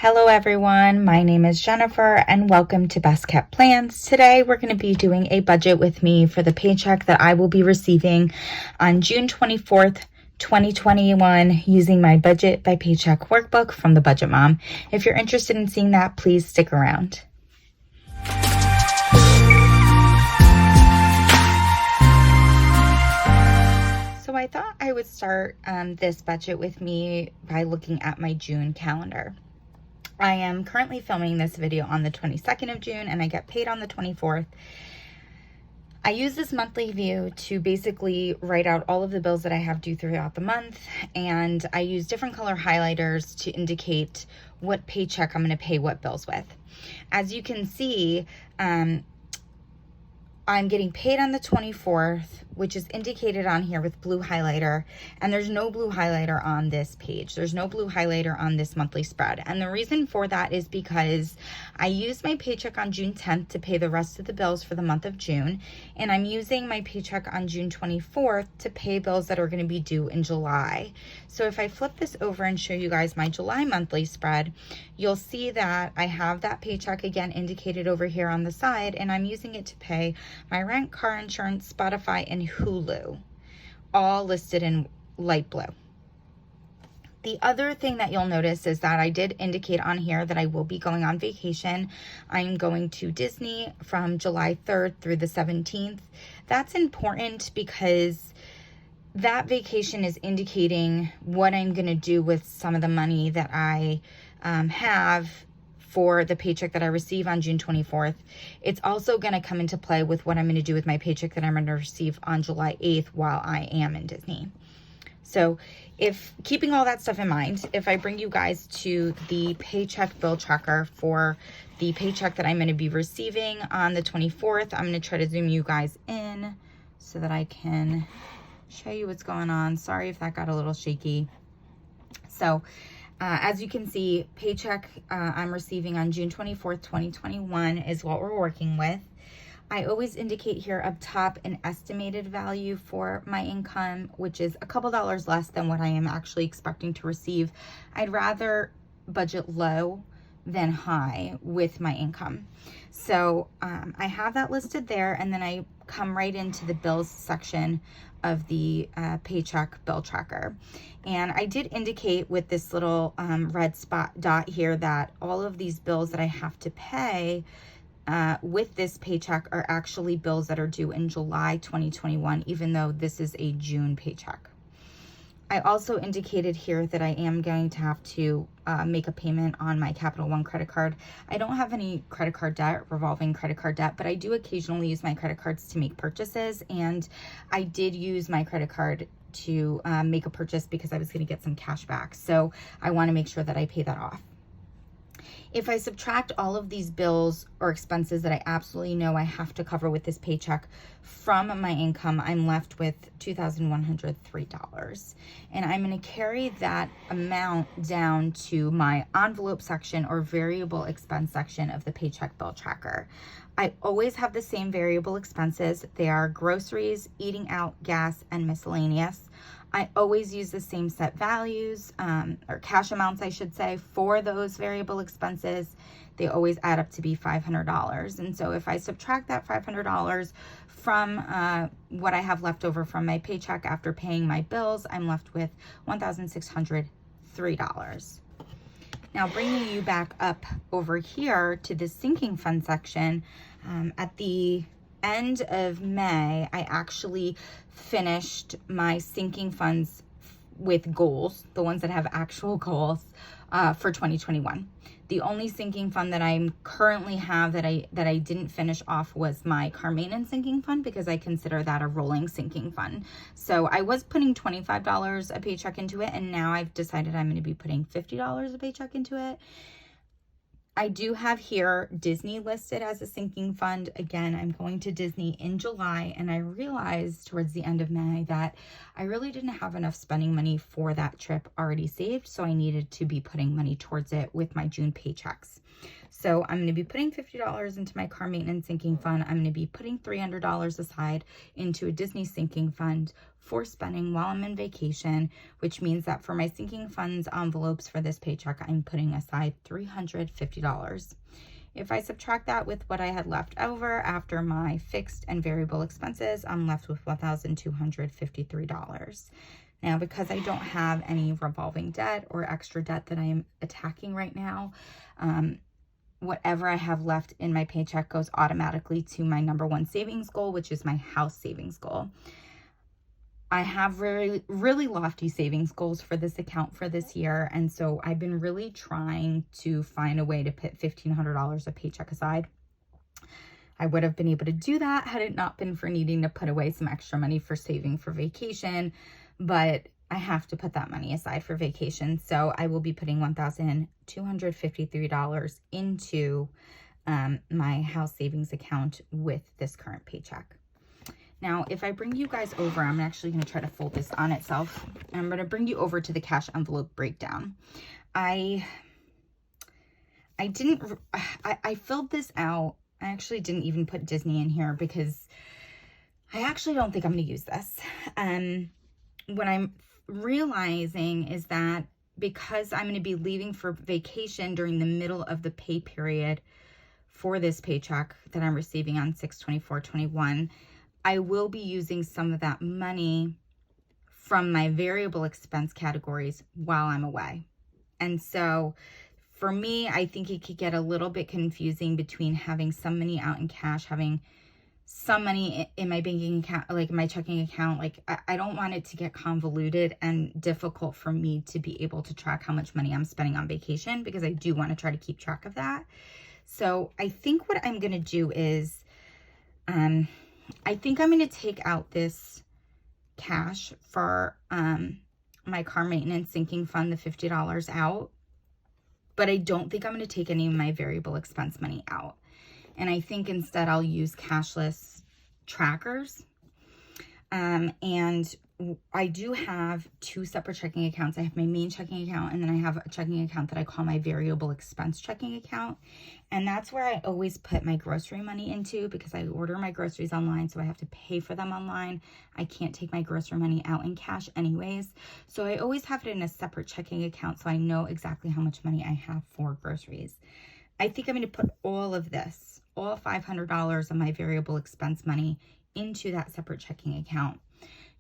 Hello everyone, my name is Jennifer and welcome to Best Kept Plans. Today we're going to be doing a budget with me for the paycheck that I will be receiving on June 24th, 2021 using my Budget by Paycheck Workbook from the Budget Mom. If you're interested in seeing that, please stick around. So I thought I would start this budget with me by looking at my June calendar. I am currently filming this video on the 22nd of June and I get paid on the 24th. I use this monthly view to basically write out all of the bills that I have due throughout the month, and I use different color highlighters to indicate what paycheck I'm going to pay what bills with. As you can see, I'm getting paid on the 24th, which is indicated on here with blue highlighter, and there's no blue highlighter on this page. There's no blue highlighter on this monthly spread. And the reason for that is because I used my paycheck on June 10th to pay the rest of the bills for the month of June, and I'm using my paycheck on June 24th to pay bills that are going to be due in July. So if I flip this over and show you guys my July monthly spread, you'll see that I have that paycheck again indicated over here on the side, and I'm using it to pay my rent, car insurance, Spotify, and Hulu, all listed in light blue. The other thing that you'll notice is that I did indicate on here that I will be going on vacation. I'm going to Disney from July 3rd through the 17th. That's important because that vacation is indicating what I'm going to do with some of the money that I have for the paycheck that I receive on June 24th. It's also going to come into play with what I'm going to do with my paycheck that I'm going to receive on July 8th while I am in Disney. So if keeping all that stuff in mind, if I bring you guys to the paycheck bill tracker for the paycheck that I'm going to be receiving on the 24th, I'm going to try to zoom you guys in so that I can show you what's going on. Sorry if that got a little shaky. So as you can see, paycheck I'm receiving on June 24th, 2021 is what we're working with. I always indicate here up top an estimated value for my income, which is a couple dollars less than what I am actually expecting to receive. I'd rather budget low than high with my income. So I have that listed there, and then I come right into the bills section of the paycheck bill tracker. And I did indicate with this little red spot dot here that all of these bills that I have to pay with this paycheck are actually bills that are due in July 2021, even though this is a June paycheck. I also indicated here that I am going to have to make a payment on my Capital One credit card. I don't have any credit card debt, revolving credit card debt, but I do occasionally use my credit cards to make purchases. And I did use my credit card to make a purchase because I was going to get some cash back. So I want to make sure that I pay that off. If I subtract all of these bills or expenses that I absolutely know I have to cover with this paycheck from my income, I'm left with $2,103. And I'm going to carry that amount down to my envelope section or variable expense section of the paycheck bill tracker. I always have the same variable expenses. They are groceries, eating out, gas, and miscellaneous. I always use the same set values, or cash amounts, I should say, for those variable expenses. They always add up to be $500. And so if I subtract that $500 from what I have left over from my paycheck after paying my bills, I'm left with $1,603. Now, bringing you back up over here to the sinking fund section, at the end of May, I actually finished my sinking funds with goals, the ones that have actual goals for 2021. The only sinking fund that I currently have that I didn't finish off was my car maintenance sinking fund, because I consider that a rolling sinking fund. So I was putting $25 a paycheck into it, and now I've decided I'm going to be putting $50 a paycheck into it. I do have here Disney listed as a sinking fund. Again, I'm going to Disney in July, and I realized towards the end of May that I really didn't have enough spending money for that trip already saved, so I needed to be putting money towards it with my June paychecks. So I'm going to be putting $50 into my car maintenance sinking fund. I'm going to be putting $300 aside into a Disney sinking fund for spending while I'm on vacation, which means that for my sinking funds envelopes for this paycheck, I'm putting aside $350. If I subtract that with what I had left over after my fixed and variable expenses, I'm left with $1,253. Now, because I don't have any revolving debt or extra debt that I'm attacking right now, whatever I have left in my paycheck goes automatically to my number one savings goal, which is my house savings goal. I have really lofty savings goals for this account for this year. And so I've been really trying to find a way to put $1,500 a paycheck aside. I would have been able to do that had it not been for needing to put away some extra money for saving for vacation, but I have to put that money aside for vacation. So I will be putting $1,253 into my house savings account with this current paycheck. Now, if I bring you guys over, I'm actually going to try to fold this on itself. I'm going to bring you over to the cash envelope breakdown. I filled this out. I actually didn't even put Disney in here because I actually don't think I'm going to use this. What I'm realizing is that because I'm going to be leaving for vacation during the middle of the pay period for this paycheck that I'm receiving on 6/24/21, I will be using some of that money from my variable expense categories while I'm away. And so for me, I think it could get a little bit confusing between having some money out in cash, having some money in my banking account, like my checking account. Like I don't want it to get convoluted and difficult for me to be able to track how much money I'm spending on vacation, because I do want to try to keep track of that. So I think what I'm going to do is, I think I'm going to take out this cash for my car maintenance sinking fund, the $50 out, but I don't think I'm going to take any of my variable expense money out. And I think instead I'll use cashless trackers. And I do have two separate checking accounts. I have my main checking account, and then I have a checking account that I call my variable expense checking account. And that's where I always put my grocery money into, because I order my groceries online, so I have to pay for them online. I can't take my grocery money out in cash anyways. So I always have it in a separate checking account so I know exactly how much money I have for groceries. I think I'm going to put all of this, all $500 of my variable expense money, into that separate checking account.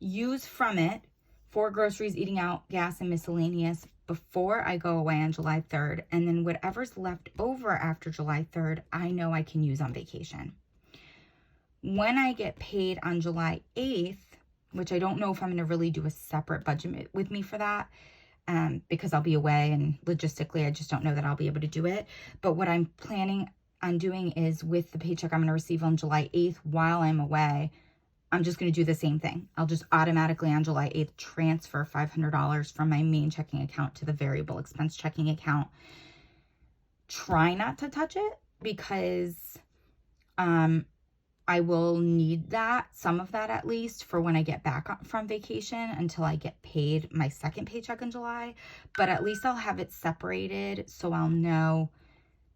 Use from it for groceries, eating out, gas, and miscellaneous before I go away on July 3rd. And then whatever's left over after July 3rd, I know I can use on vacation. When I get paid on July 8th, which I don't know if I'm going to really do a separate budget with me for that, because I'll be away and logistically, I just don't know that I'll be able to do it. But what I'm planning on doing is, with the paycheck I'm going to receive on July 8th while I'm away, I'm just going to do the same thing. I'll just automatically on July 8th transfer $500 from my main checking account to the variable expense checking account. Try not to touch it, because I will need that, some of that at least, for when I get back from vacation until I get paid my second paycheck in July. But at least I'll have it separated so I'll know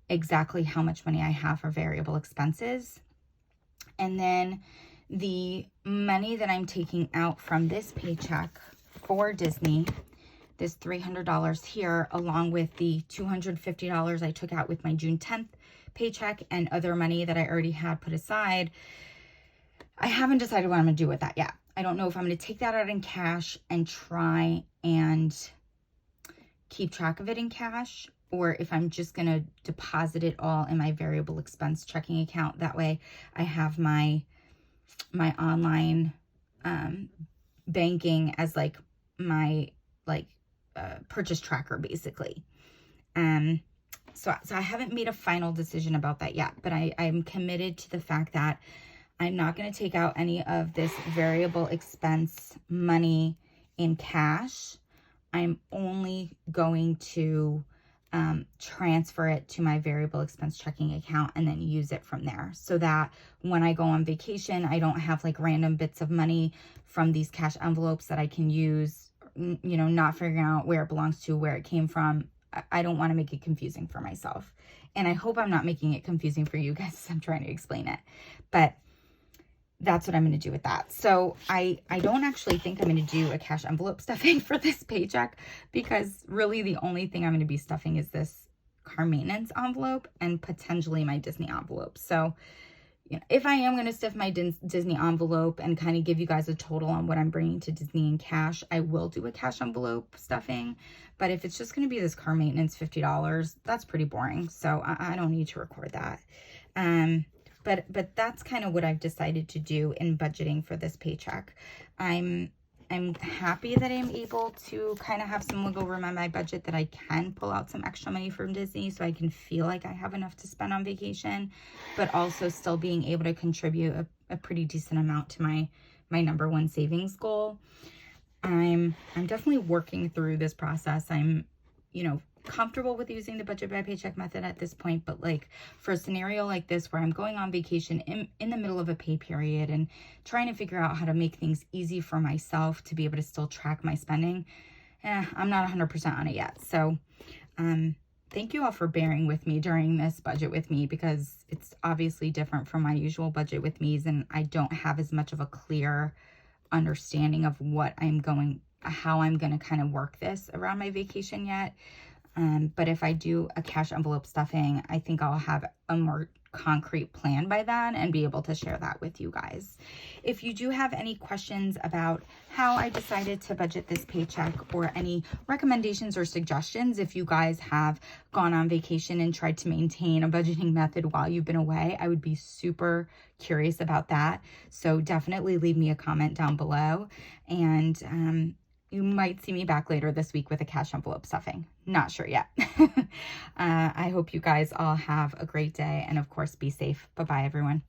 exactly how much money I have for variable expenses. And then the money that I'm taking out from this paycheck for Disney, this $300 here, along with the $250 I took out with my June 10th paycheck and other money that I already had put aside, I haven't decided what I'm going to do with that yet. I don't know if I'm going to take that out in cash and try and keep track of it in cash, or if I'm just going to deposit it all in my variable expense checking account. That way I have my online banking as like my purchase tracker, basically. So I haven't made a final decision about that yet, but I'm committed to the fact that I'm not going to take out any of this variable expense money in cash. I'm only going to transfer it to my variable expense checking account and then use it from there, so that when I go on vacation, I don't have like random bits of money from these cash envelopes that I can use, not figuring out where it belongs to, where it came from. I don't want to make it confusing for myself. And I hope I'm not making it confusing for you guys as I'm trying to explain it. But that's what I'm going to do with that. So I don't actually think I'm going to do a cash envelope stuffing for this paycheck, because really the only thing I'm going to be stuffing is this car maintenance envelope and potentially my Disney envelope. So, you know, if I am going to stuff my Disney envelope and kind of give you guys a total on what I'm bringing to Disney in cash, I will do a cash envelope stuffing. But if it's just going to be this car maintenance, $50, that's pretty boring. So I don't need to record that. But that's kind of what I've decided to do in budgeting for this paycheck. I'm happy that I'm able to kind of have some wiggle room on my budget, that I can pull out some extra money from Disney so I can feel like I have enough to spend on vacation, but also still being able to contribute a pretty decent amount to my number one savings goal. I'm definitely working through this process. I'm, you know, comfortable with using the budget by paycheck method at this point, but like for a scenario like this where I'm going on vacation in the middle of a pay period and trying to figure out how to make things easy for myself to be able to still track my spending, I'm not 100% on it yet. So thank you all for bearing with me during this budget with me, because it's obviously different from my usual budget with me's, and I don't have as much of a clear understanding of how I'm going to kind of work this around my vacation yet. But if I do a cash envelope stuffing, I think I'll have a more concrete plan by then and be able to share that with you guys. If you do have any questions about how I decided to budget this paycheck, or any recommendations or suggestions, if you guys have gone on vacation and tried to maintain a budgeting method while you've been away, I would be super curious about that. So definitely leave me a comment down below, and you might see me back later this week with a cash envelope stuffing. Not sure yet. I hope you guys all have a great day, and of course, be safe. Bye-bye, everyone.